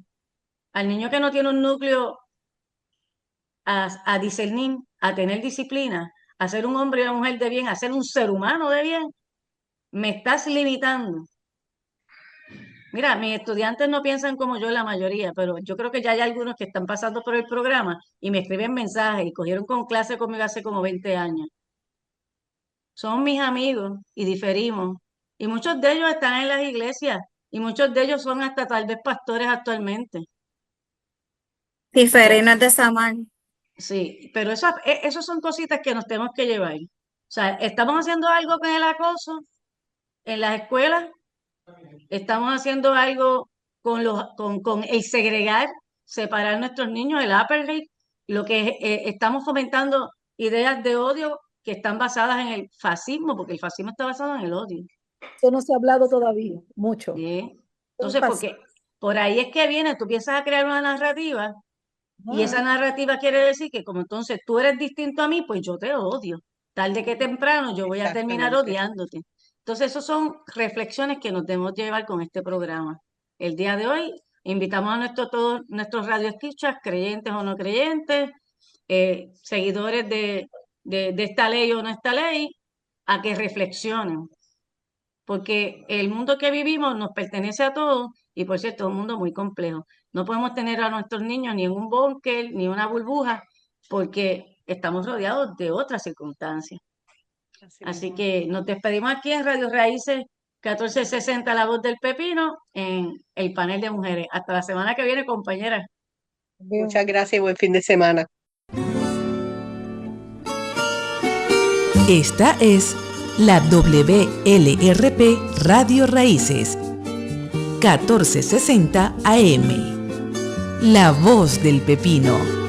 al niño que no tiene un núcleo a discernir, a tener disciplina, a ser un hombre y una mujer de bien, a ser un ser humano de bien. Me estás limitando. Mira, mis estudiantes no piensan como yo la mayoría, pero yo creo que ya hay algunos que están pasando por el programa y me escriben mensajes y cogieron con clase conmigo hace como 20 años. Son mis amigos y diferimos. Y muchos de ellos están en las iglesias y muchos de ellos son hasta tal vez pastores actualmente. O sea, Diferentes de Samar. sí, pero eso son cositas que nos tenemos que llevar. O sea, estamos haciendo algo con el acoso en las escuelas, estamos haciendo algo con el segregar, separar nuestros niños, el apartheid, lo que estamos fomentando ideas de odio que están basadas en el fascismo, porque el fascismo está basado en el odio. Eso no se ha hablado todavía, mucho. ¿Sí? Eso Entonces, pasa. por ahí es que viene, tú empiezas a crear una narrativa y esa narrativa quiere decir que como entonces tú eres distinto a mí, pues yo te odio. Tarde que temprano yo voy a terminar Exactamente. odiándote. Entonces, esas son reflexiones que nos debemos llevar con este programa. El día de hoy invitamos a todos nuestros radioescuchas, creyentes o no creyentes, seguidores de esta ley o no esta ley, a que reflexionen. Porque el mundo que vivimos nos pertenece a todos y por cierto es un mundo muy complejo. No podemos tener a nuestros niños ni en un búnker ni una burbuja porque estamos rodeados de otras circunstancias. Así mismo. que nos despedimos aquí en Radio Raíces 1460 La Voz del Pepino en el panel de mujeres. Hasta la semana que viene, compañeras. Muchas gracias y buen fin de semana. Esta es la WLRP Radio Raíces, 1460 AM. La Voz del Pepino.